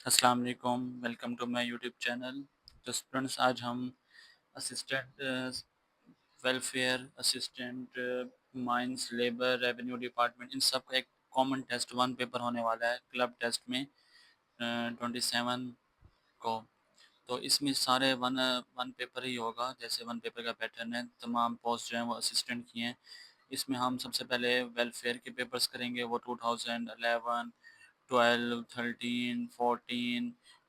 अस्सलाम वालेकुम, welcome to my YouTube channel. तो स्टूडेंट्स, आज हम assistant welfare assistant mines labour revenue department इन सब का एक कॉमन टेस्ट वन पेपर होने वाला है क्लब टेस्ट में 27 को। तो इसमें सारे वन वन पेपर ही होगा, जैसे वन पेपर का पैटर्न है। तमाम पोस्ट जो हैं वो असिस्टेंट की हैं। इसमें हम सबसे पहले वेलफेयर के पेपर्स करेंगे, वो 2011, 12, 13, 14,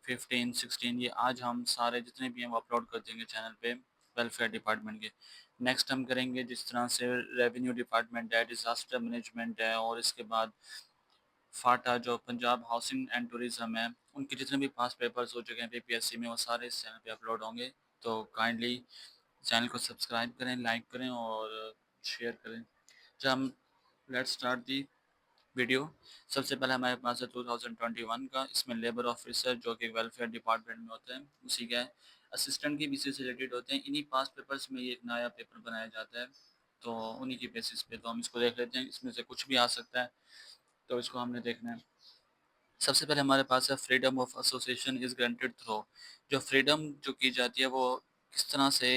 15, 16, ये आज हम सारे जितने भी हैं वो अपलोड कर देंगे चैनल पे वेलफेयर डिपार्टमेंट के। नेक्स्ट हम करेंगे जिस तरह से रेवेन्यू डिपार्टमेंट है, डिज़ास्टर मैनेजमेंट है, और इसके बाद फाटा जो पंजाब हाउसिंग एंड टूरिज्म है, उनके जितने भी पास पेपर्स हो चुके हैं पीपीएससी में वो सारे इस चैनल पे अपलोड होंगे। तो काइंडली चैनल को सब्सक्राइब करें, लाइक करें और शेयर करें। जब हम लेट्स स्टार्ट दी वीडियो। सबसे पहले हमारे पास है 2021 का, इसमें लेबर ऑफिसर जो कि वेलफेयर डिपार्टमेंट में होता है उसी का है। असिस्टेंट की भी इसी से रिलेटेड होते हैं। इन्हीं पास पेपर्स में ये एक नया पेपर बनाया जाता है, तो उन्हीं की बेसिस पे तो हम इसको देख लेते हैं। इसमें से कुछ भी आ सकता है, तो इसको हमने देखना है। सबसे पहले हमारे पास है freedom of association is granted through. जो फ्रीडम जो की जाती है वो किस तरह से,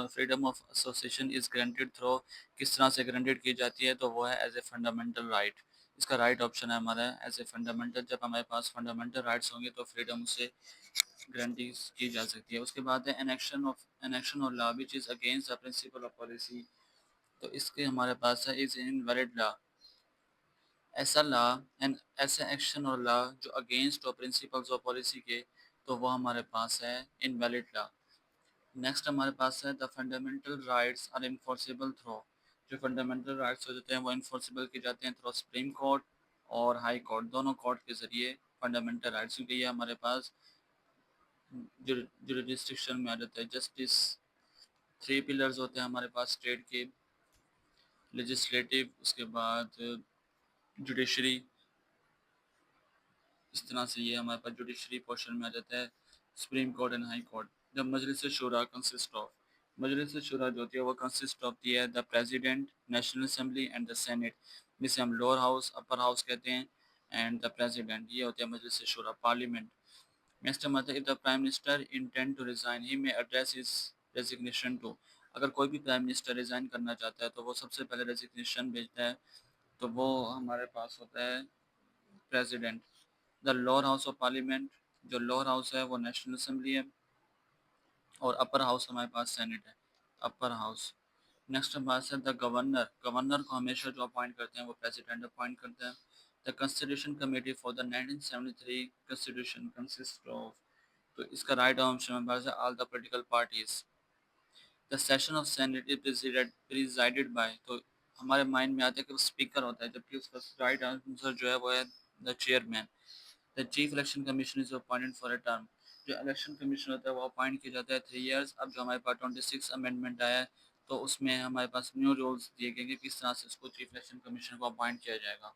freedom of association is granted through किस तरह से ग्रांटेड की जाती है, तो वो है एज ए फंडामेंटल राइट। इसका राइट ऑप्शन है हमारा एज ए फंडामेंटल। जब हमारे पास फंडामेंटल राइट्स होंगे तो फ्रीडम से गारंटी की जा सकती है। उसके बाद है एनेक्शन और law which is against the principle of policy. तो इसके हमारे पास है इज़ इनवैलिड लॉ। ऐसा लॉ एंड ऐसे एक्शन और लॉ जो अगेंस्ट और प्रिंसिपल्स और पॉलिसी के, तो वो हमारे पास है इनवैलिड लॉ। नेक्स्ट हमारे पास है the fundamental rights are enforceable through. जो फंडामेंटल राइट्स हो जाते हैं वो इन्फोर्सेबल किए जाते हैं थ्रो सुप्रीम कोर्ट और हाई कोर्ट, दोनों कोर्ट के ज़रिए फंडामेंटल राइट्स, क्योंकि ये हमारे पास जुरिडिक्शन में आ जाता है। जस्टिस, थ्री पिलर्स होते हैं हमारे पास स्टेट के, लेजिस्लेटिव, उसके बाद जुडिशरी। इस तरह से ये हमारे पास जुडिशरी पोर्शन में आ जाता है, supreme court and high court. जब मजलिस शुरा कंसिस्ट ऑफ, मजलिस शुरा जो होती है वो कंसिस्ट होती है the president, national assembly and the senate, जिसे हम लोअर हाउस अपर हाउस कहते हैं, एंड द प्रेसिडेंट, ये होते हैं मजलिस शुरा पार्लियामेंट। नेक्स्ट हमारा था if the prime minister intend to resign he may address his resignation to. अगर कोई भी प्राइम मिनिस्टर रिजाइन करना चाहता है तो वो सबसे पहले रेजिग्नेशन भेजता है, तो वो हमारे पास होता है president. The lower house of parliament, जो लोअर हाउस है वो नेशनल असेंबली है, और अपर हाउस हमारे पास सेनेट है, अपर हाउस। नेक्स्ट हमारे पास है द गवर्नर, गवर्नर को हमेशा जो अपॉइंट करते हैं वो प्रेसिडेंट अपॉइंट करता है। The constitution committee for the 1973 constitution consist of, तो इसका राइट ऑप्शन हमारे पास है all the political parties. The session of senate is presided by, तो हमारे माइंड में आता है कि वो स्पीकर होता है, जबकि उसका राइट आंसर जो है वो है the chairman. The chief election commission is appointed for a term. जो इलेक्शन कमीशन होता है वो अपॉइंट किया जाता है 3 इयर्स। अब जो हमारे पास 26 अमेंडमेंट आया है, तो उसमें हमारे पास न्यू रूल्स दिए गए कि किस तरह से उसको चीफ इलेक्शन कमीशन को अपॉइंट किया जाएगा।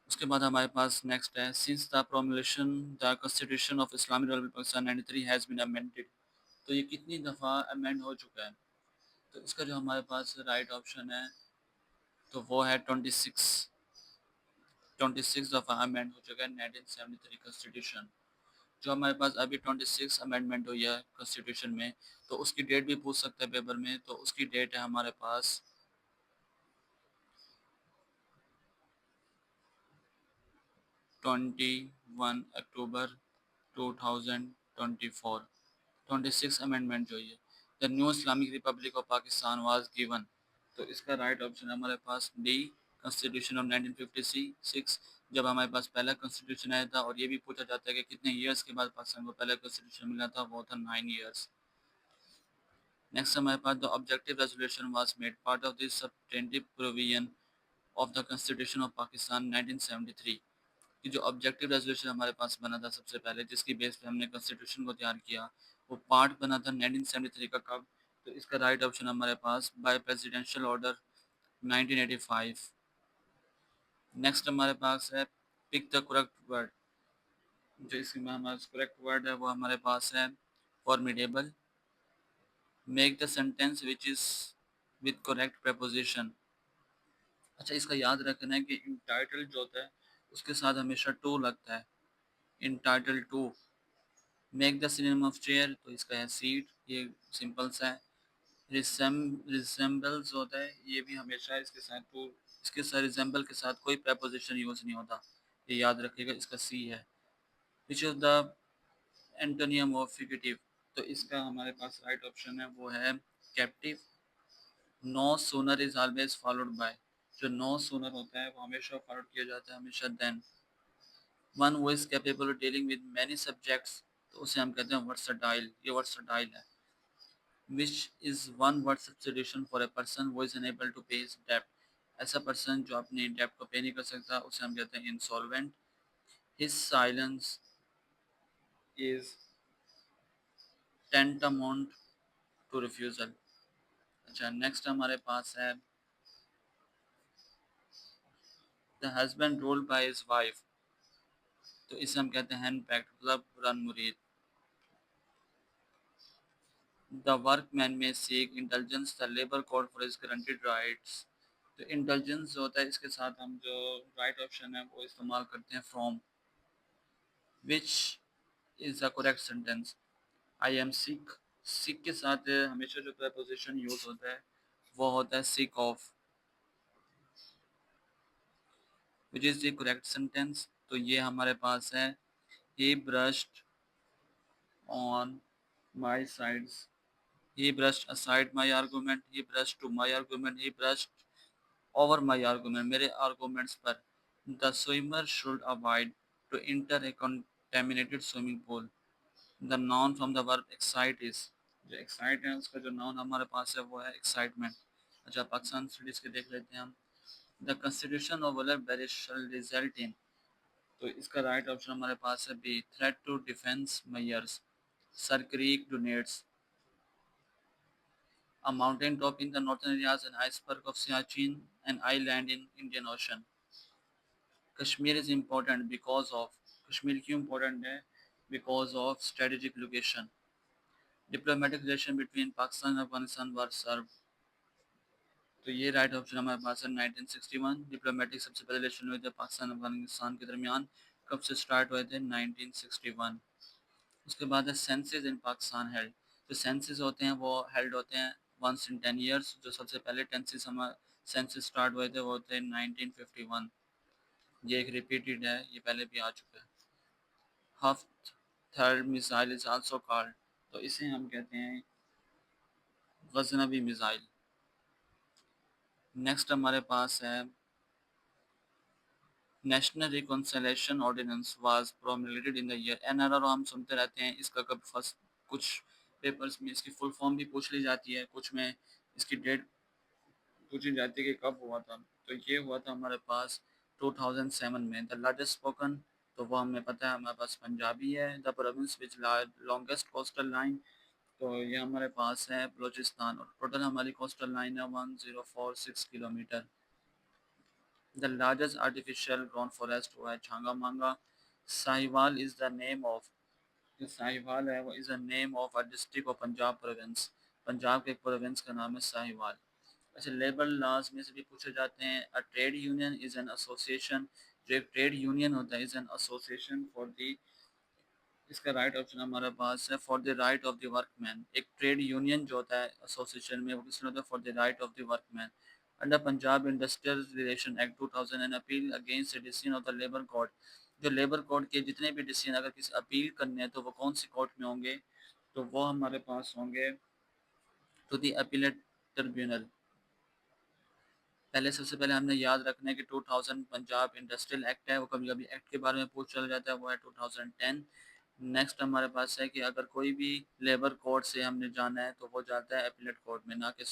उसके बाद हमारे पास नेक्स्ट है since the promulgation the constitution of Islamic Republic Pakistan 93 has been amended. तो ये कितनी दफ़ा अमेंड हो चुका है, तो इसका जो हमारे पास राइट ऑप्शन है तो वो है 26। 26 दफ़ा अमेंड हो चुका है 1973 कॉन्स्टिट्यूशन। जो हमारे पास अभी 26 अमेंडमेंट हुई है कॉन्स्टिट्यूशन में, तो उसकी डेट भी पूछ सकते हैं पेपर में। तो उसकी डेट है हमारे पास 21 अक्टूबर 2024। 26 अमेंडमेंट जो है the new Islamic Republic of Pakistan was given. तो इसका राइट ऑप्शन है हमारे पास डी, कॉन्स्टिट्यूशन ऑफ 1956। जब हमारे पास पहला कॉन्स्टिट्यूशन आया था, और ये भी पूछा जाता है कि कितने ईयर्स के बाद पाकिस्तान को पहला कॉन्स्टिट्यूशन मिला था, वो था 9 ईयर्स। नेक्स्ट हमारे पास the objective resolution was made part of this substantive provision of the constitution of Pakistan 1973। कि जो ऑब्जेक्टिव रेजोल्यूशन हमारे पास बना था सबसे पहले, जिसकी बेस पे हमने कॉन्स्टिट्यूशन को तैयार किया, वो पार्ट बना था 1973 का। कब? तो इसका राइट ऑप्शन हमारे पास बाय प्रेसिडेंशियल ऑर्डर 1985। नेक्स्ट हमारे पास है पिक द करेक्ट वर्ड। जो इसमें हमारा करेक्ट वर्ड है वो हमारे पास है formidable. Make the sentence which is with correct preposition. अच्छा, इसका याद रखना है कि टाइटल जो होता है उसके साथ हमेशा टू लगता है, entitled to. Make the synonym of chair, तो इसका है सीट, ये सिंपल सा है। रिसेम्बल्स होता है, ये भी हमेशा इसके साथ टू, इसके साथ रिजेंबल के साथ कोई preposition यूज़ नहीं होता, ये याद रखिएगा, इसका सी है। Which is the antonym of fugitive, तो इसका हमारे पास राइट ऑप्शन है वो है captive. No sooner is always followed by, जो नो सूनर होता है वो हमेशा फॉलोड किया जाता है हमेशा then. One who is capable of dealing with many subjects, तो उसे हम कहते हैं वर्सटाइल, ये वर्सटाइल है। Which is one word substitution for a person who is unable to पे हिज डेब्ट, ऐसा पर्सन जो अपनी डेब्ट को पे नहीं कर सकता उसे हम कहते हैं insolvent. His silence is tantamount to refusal. अच्छा, नेक्स्ट हमारे पास है the husband ruled by his wife, तो इसे हम कहते हैं हैंड पैक्ड, मतलब रन मुरीद। The workman may seek intelligence the labour code for his guaranteed rights, तो इंटेलिजेंस जो होता है इसके साथ हम जो राइट ऑप्शन है वो इस्तेमाल करते हैं from. Which is the correct sentence, I am sick, sick के साथ हमेशा जो प्रपोजिशन यूज होता है वो होता है sick of. Which is the correct sentence, तो ये हमारे पास है ही brushed on my sides, he brushed aside my argument, he brushed to my argument, he brushed over my argument, मेरे arguments पर। The swimmer should avoid to enter a contaminated swimming pool. The noun from the verb excite is, जो excite है उसका जो noun हमारे पास है वो है excitement। अच्छा, पाकिस्तान स्टडीज के देख लेते हैं हम। The constitution of Walter Barry shall result in, तो इसका राइट ऑप्शन हमारे पास है B, threat to defense measures. Sir Creek donates a mountain top in the northern areas, an iceberg of Siachen, an island in Indian Ocean. Kashmir is important because of, Kashmir क्यों important है, because of strategic location. Diplomatic relation between Pakistan and Afghanistan were served, तो ये right option हमारे पास है 1961। Diplomatic सबसे पहले relation हुए थे पाकिस्तान अफगानिस्तान के दरमियान, कब से स्टार्ट हुए थे 1961। उसके बाद है सेंसेस इन पाकिस्तान हेल्ड, जो सेंसेस होते हैं वो हेल्ड होते हैं वंस इन 10 ईयर्स, जो सबसे पहले टेंसेस हमारे सेंसेस स्टार्ट हुए थे वो थे 1951। ये एक रिपीटेड है, ये पहले भी आ चुका है। हफ्त third missile is also called, तो इसे हम कहते हैं गजनवी मिसाइल। नेक्स्ट हमारे पास है national reconciliation ordinance was promulgated in the year, NRR हम सुनते रहते हैं, इसका कब फर्स्ट, कुछ पेपर्स में इसकी फुल फॉर्म भी पूछ ली जाती है, कुछ में इसकी डेट पूछी जाती है कि कब हुआ था। तो ये हुआ था हमारे पास 2007 में। द लार्जेस्ट स्पोकन, तो वो हमें पता है हमारे पास पंजाबी है। The province which longest coastal line, तो ये हमारे पास है बलोचिस्तान, और टोटल हमारी कोस्टल लाइन है 1046 kilometre. The largest artificial ground forest हुआ है छांगा मांगा। Sahiwal is the name of, जो साहिवाल है वो is the name of a district of Punjab province, Punjab के एक प्रोविंस का नाम है साहिवाल। अच्छा, लेबर लॉज में से भी पूछे जाते हैं। अ trade union is an association, जो एक ट्रेड यूनियन होता है is an association for the, इसका राइट ऑप्शन हमारे पास है for the right of the workman. एक ट्रेड यूनियन जो होता है एसोसिएशन में वो किस होता है, for the right of the workman. Under Punjab industrial relation act 2000 an appeal against the decision of the labour court, जो लेबर कोर्ट के जितने भी डिसीजन अगर किसी अपील करने हैं तो वो कौन सी कोर्ट में होंगे, तो वो हमारे पास होंगे टू द अपीलेट ट्रिब्यूनल। पहले सबसे पहले हमने याद रखना है कि 2000 पंजाब इंडस्ट्रियल एक्ट है, वो कभी कभी एक्ट के बारे में पूछ चला जाता है, वो है 2010। नेक्स्ट हमारे पास है कि अगर कोई भी लेबर कोर्ट से हमने जाना है तो वो जाता है अपीलेट कोर्ट में, ना कि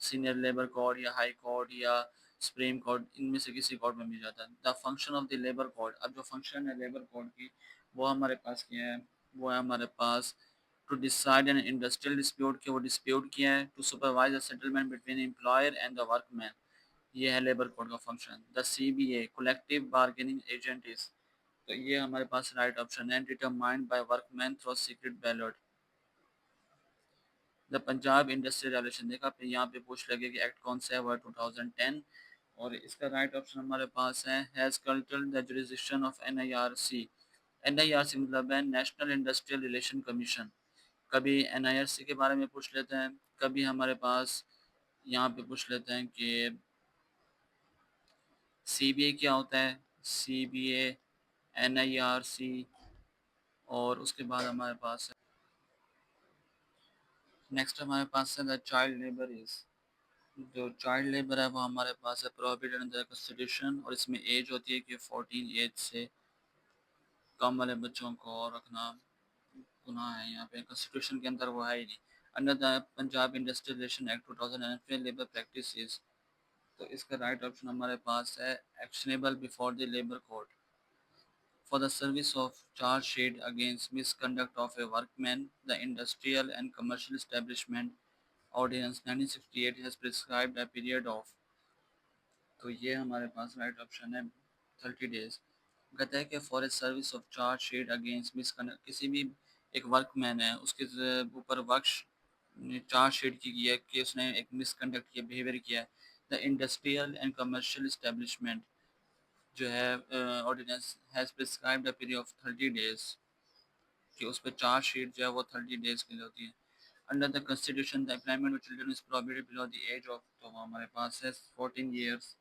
सीनियर लेबर कोर्ट या हाई कोर्ट या सुप्रीम कोर्ट, इनमें से किसी कोर्ट में भी जाता है। The function of the labour court, अब जो फंक्शन है लेबर कोर्ट की वो हमारे पास क्या है, वो है हमारे पास to decide an industrial dispute, के वो डिस्प्यूट किया है। To supervise a settlement between employer and the workman, ये है लेबर कोड का function. The CBA collective bargaining agent is, तो ये हमारे पास राइट ऑप्शन है determined by workman through secret ballot. The Punjab industrial relation, देखा फिर यहाँ पे पूछ लगे कि एक्ट कौन सा है, वो 2010। और इसका राइट ऑप्शन हमारे पास है has curtailed the jurisdiction of NIRC। NIRC मतलब है नेशनल इंडस्ट्रियल रिलेशन कमीशन। कभी NIRC के बारे में पूछ लेते हैं, कभी हमारे पास यहाँ पे पूछ लेते हैं कि CBA क्या होता है, CBA, NIRC, और उसके बाद हमारे पास है नेक्स्ट हमारे पास है द चाइल्ड लेबर इज। जो चाइल्ड लेबर है वो हमारे पास है प्रोहिबिटेड अंडर द कॉन्स्टिट्यूशन, और इसमें एज होती है कि 14 एज से कम वाले बच्चों को रखना गुनाह है। यहाँ पे कॉन्स्टिट्यूशन के अंदर वो है ही नहीं। Under the Punjab industrial relation act 2005 labour practices. तो इसका राइट ऑप्शन हमारे पास है actionable before the labour court for the service of charge sheet against misconduct of a workman. The Industrial and Commercial Establishment Ordinance 1968 has prescribed a period of। तो ये हमारे पास right option है 30 days। कहता है कि for a service of charge sheet against misconduct, किसी भी एक वर्कमैन है उसके ऊपर वर्क चार्ज शीट की गई है कि उसने एक मिसकंडक्ट किया, बिहेवियर किया है। The industrial and commercial establishment जो है ordinance has prescribed a period of 30 days, कि उस पर चार्ज शीट जो है वो 30 days के लिए होती है। Under the constitution the employment of children is prohibited below the age of, तो वो हमारे पास है 14 years।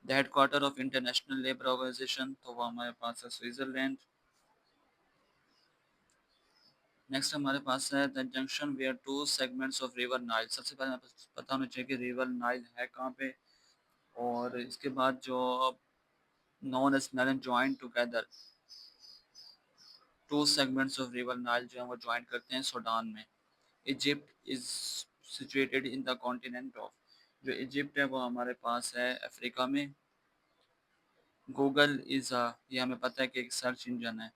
The headquarter of international labour organization, तो वो हमारे पास है स्विट्जरलैंड। नेक्स्ट हमारे पास है the junction where two segments of river Nile. सबसे पहले हमें पता होना चाहिए कि रिवर नाइल है कहाँ पे, और इसके बाद जो known as Nile join together, two segments of river Nile जो है वो ज्वाइन करते हैं सूडान में। Egypt is situated in the continent of, जो इजिप्ट है वो हमारे पास है अफ्रीका में। गूगल इज़ ये हमें पता है कि एक सर्च इंजन है।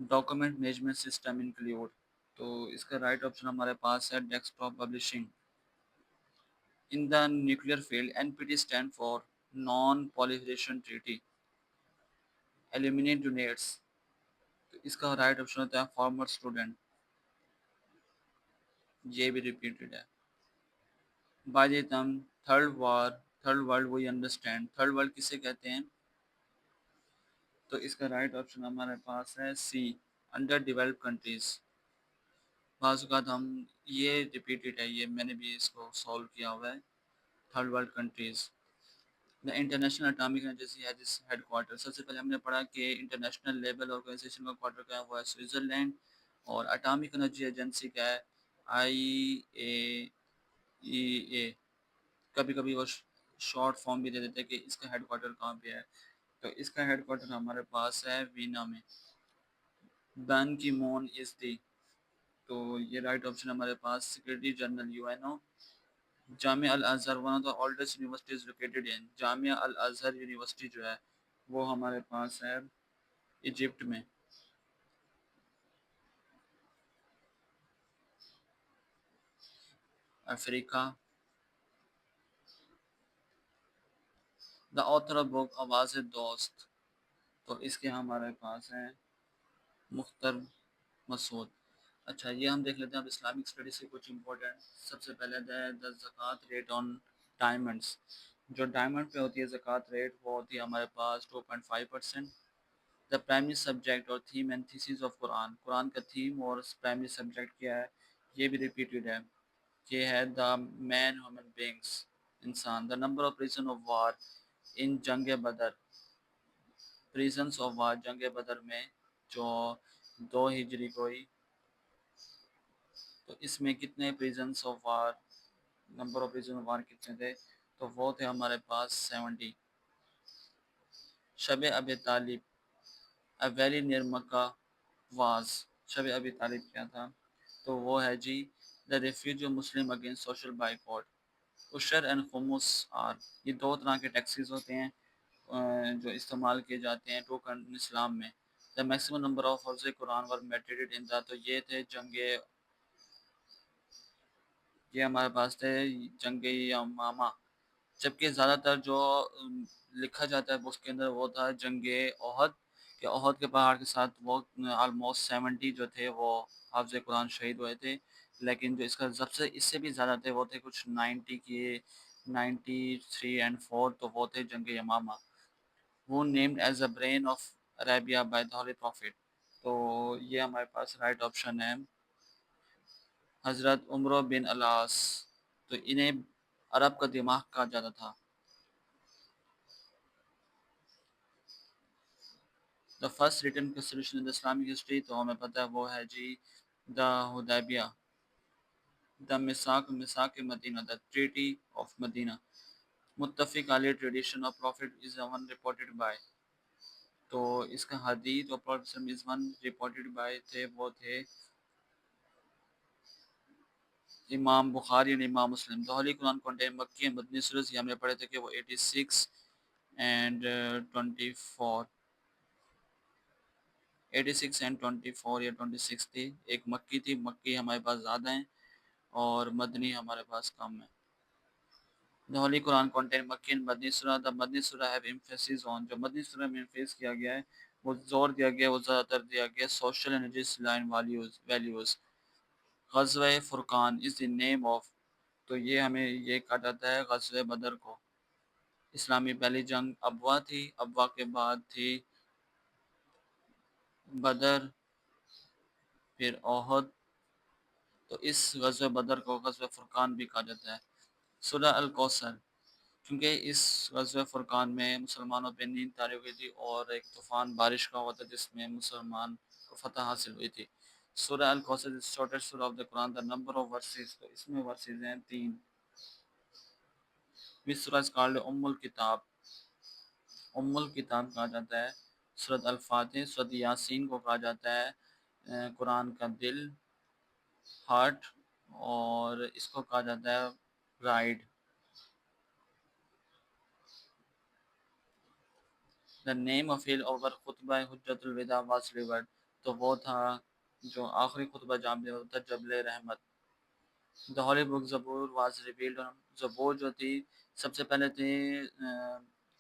डॉक्यूमेंट मैनेजमेंट सिस्टम इंक्लूड, तो इसका राइट ऑप्शन हमारे पास है desktop publishing. In the nuclear field NPT stand for non proliferation treaty. Aluminate units, तो इसका राइट ऑप्शन होता है फॉर्मर स्टूडेंट। ये भी रिपीटेड है। By the term third world we understand, third world किसे कहते हैं, तो इसका राइट ऑप्शन हमारे पास है C, अंडर डेवलप्ड कंट्रीज। बाज़ात हम ये रिपीटेड है, ये मैंने भी इसको सॉल्व किया हुआ है। Third world countries. The international atomic agency has its headquarter. सबसे पहले हमने पढ़ा कि इंटरनेशनल लेबर ऑर्गेनाइजेशन का क्वार्टर क्या है, वो है स्विट्ज़रलैंड। और एटॉमिक एनर्जी एजेंसी क्या है, IAEA। कभी कभी वो शॉर्ट फॉर्म भी दे देते हैं कि इसका हेडक्वार्टर कहाँ पे है, तो इसका हेडक्वार्टर हमारे पास है वीना में। बैन की मोन इज दी, तो ये राइट ऑप्शन हमारे पास secretary general UNO। Jamia al Azhar one of the oldest universities located in, Jamia al Azhar university जो है वो हमारे पास है इजिप्ट में। Africa. The author of book Awaaz Dost, तो इसके हमारे पास हैं मुख्तर मसूद। अच्छा, ये हम देख लेते हैं अब इस्लामिक स्टडीज़ के कुछ इंपॉर्टेंट। सबसे पहले द ज़कात रेट ऑन डायमंड्स। जो डायमंड पे होती है ज़कात रेट वो होती है हमारे पास 2.5%। द प्राइमरी सब्जेक्ट और theme and thesis of Quran, Quran का थीम और प्राइमरी सब्जेक्ट क्या है, ये भी रिपीटेड है। ये है द मैन ह्यूमन बींग्स, इंसान। The number of prison of war in जंग बदर, प्रिजन्स ऑफ वार जंग बदर में जो 2 हिजरी को हुई, तो इसमें कितने prisons of war, number of prison of वार कितने थे, तो वो थे हमारे पास 70। Shib Abi Talib a very near Mecca was, Shib Abi Talib क्या था, तो वो है जी the refuge Muslim against social boycott. उशर एंड खुमुस आर, ये दो तरह के टैक्सेस होते हैं जो इस्तेमाल किए जाते हैं टू इस्लाम में। द मैक्सिमम नंबर ऑफ हफ्ज़ Quran were meditated in the, तो ये थे जंगे, ये हमारे पास थे जंगे यमामा। जबकि ज़्यादातर जो लिखा जाता है उसके अंदर वो था जंगे ओहद, कि ओहद के पहाड़ के साथ वो ऑलमोस्ट 70 जो थे वो हाफ़िज़ कुरान शहीद हुए थे। लेकिन जो इसका सबसे इससे भी ज़्यादा थे वो थे कुछ 90 के, 93 एंड 4, तो वो थे जंग यमामा। वो named as a brain of Arabia by the holy prophet. तो ये हमारे पास राइट ऑप्शन है हज़रत उमर बिन अलास। तो इन्हें अरब का दिमाग कहा जाता था। The first written constitution in the Islamic history, तो हमें पता है वो है जी the Hudaibiya, the Misaq Misaq Medina, the treaty of Medina, मुत्तफ़िक़ अलैह tradition of prophet is one reported by. तो इसका हदीस और prophet is one reported by थे वो थे इमाम बुखारी और इमाम Muslim. The holy Quran contain मक्की एंड मदनी सूरत, ये हमने पढ़े थे कि वो 86 एंड 24, 86 एंड 24 या 26 थी। एक मक्की थी, मक्की हमारे पास ज़्यादा हैं और मदनी हमारे पास कम है। द होली कुरान कंटेन मक्की एंड मदनी सूरह, द मदनी सूरह हैव एम्फेसिस ऑन, जो मदनी सूरह में एम्फेस किया गया है वो जोर दिया गया, वो ज़्यादातर दिया गया social and religious line values. ग़ज़वा Furqan is the name of, तो ये हमें ये कहा जाता है ग़ज़वा बदर को। इस्लामी पहली जंग अबवा थी, अबवा के बाद थी बदर, फिर ओहद। तो इस ग़ज़वा बदर को ग़ज़वा फुरकान भी कहा जाता है। सूरह अल कौसर, क्योंकि इस ग़ज़वा फुरकान में मुसलमानों पे नींद तारी हुई थी और एक तूफ़ान बारिश का हुआ था जिसमें मुसलमान को फतह हासिल हुई थी। सूरह अल कौसर इज शॉर्टेस्ट सूरह of the Quran, the number of versus, तो इसमें वर्सेस हैं 3। विच सूरह इज कॉल्ड उम्मुल किताब, उम्मुल किताब कहा जाता है सूरत अल फातिह। सूरत यासीन को कहा जाता है कुरान का दिल, हार्ट, और इसको कहा जाता है ride. The name of hill over खुतबा हुज्जतुल विदा वाज रिवर्ड, तो वो था जो आखिरी खुतबा जहाँ पे होता है Jabal Rahmat. The holy book Zabur was revealed, Zabur जो थी सबसे पहले थे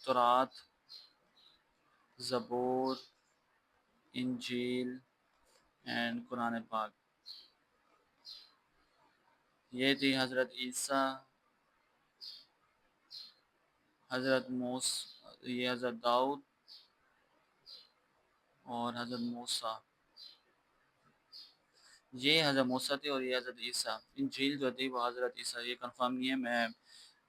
तौरात, ज़बूर, इंजील एंड कुरान पाक। ये थी हज़रत ईसा, हज़रत मूस, ये हज़रत दाऊद और हज़रत मूसा। ये हज़रत मूसा थी और ये हज़रत ईसा। इंजील जो थी वो हज़रत ईसा, ये कंफर्म नहीं है, मैं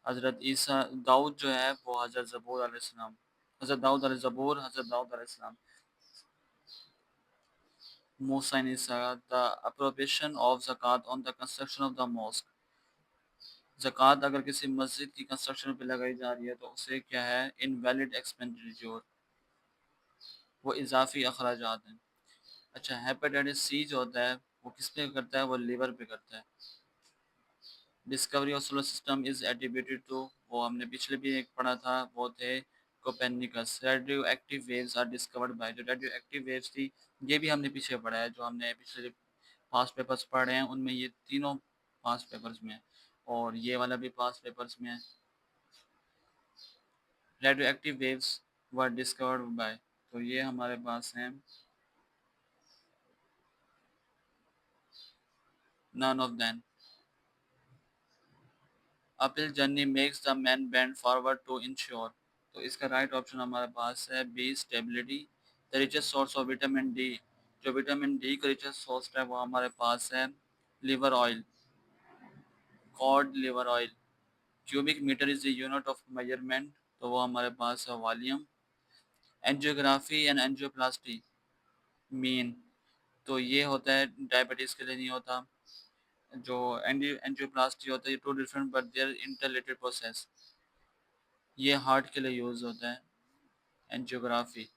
हज़रत ईसा दाऊद जो है वो हज़रत ज़बूर अलैहिस्सलाम, हज़रत दाऊद ज़बूर, हज़रत दाऊद अलैहिस्सलाम। Musa and Isa, the appropriation of ज़कात on the construction of the mosque. ज़कात अगर किसी मस्जिद की कंस्ट्रक्शन पे लगाई जा रही है तो उसे क्या है, इनवैलिड एक्सपेंडिचर, वो इजाफी अखराजात हैं। अच्छा, हेपेटाइटिस सी जो होता है वो किस पे करता है, वो लीवर पे करता है। Discovery of solar system is attributed to, वो हमने पिछले भी एक पढ़ा था, वो थे Copernicus. Radio active waves are discovered by, जो रेडियो एक्टिव वेव्स थी ये भी हमने पीछे पढ़ा है, जो हमने पिछले पास्ट पेपर्स पढ़े हैं उनमें ये तीनों पास्ट पेपर्स में है और ये वाला भी पास्ट पेपर्स में है। Radio active waves were discovered by, तो ये हमारे पास हैं none of them. Appeal journey makes the man bend forward to ensure, तो इसका राइट ऑप्शन हमारे पास है B stability. The richest source of vitamin D, जो विटामिन डी का रिचेस्ट सोर्स है वो हमारे पास है liver oil, cod liver oil. Cubic metre is the unit of measurement, तो वो हमारे पास है volume. Angiography and angioplasty mean, तो ये होता है डायबिटीज़ के लिए नहीं होता। जो एंजियोप्लास्टी होता है, two different but their interrelated process, ये हार्ट के लिए यूज़ होता है angiography.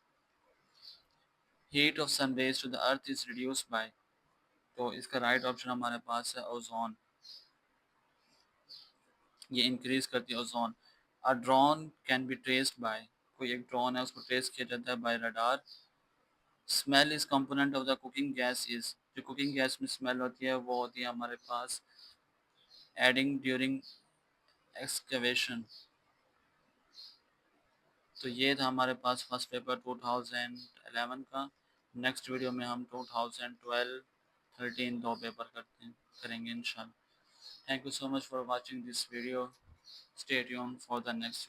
Heat of sun rays to the earth is reduce by, तो इसका राइट ऑप्शन हमारे पास है ओजोन, ये इंक्रीज करती है ozone. A drone can be traced by, कोई एक ड्रोन है उसको ट्रेस किया जाता है by radar. Smell is component of the cooking gas is, जो कुकिंग गैस में स्मेल होती है वो होती है हमारे पास एडिंग ड्यूरिंग एक्सकवेशन। तो ये था हमारे पास फर्स्ट पेपर 2011 का। नेक्स्ट वीडियो में हम 2012, 13 दो पेपर करते हैं। करेंगे इंशाल्लाह। Thank you so much for watching this video. Stay tuned for the next video.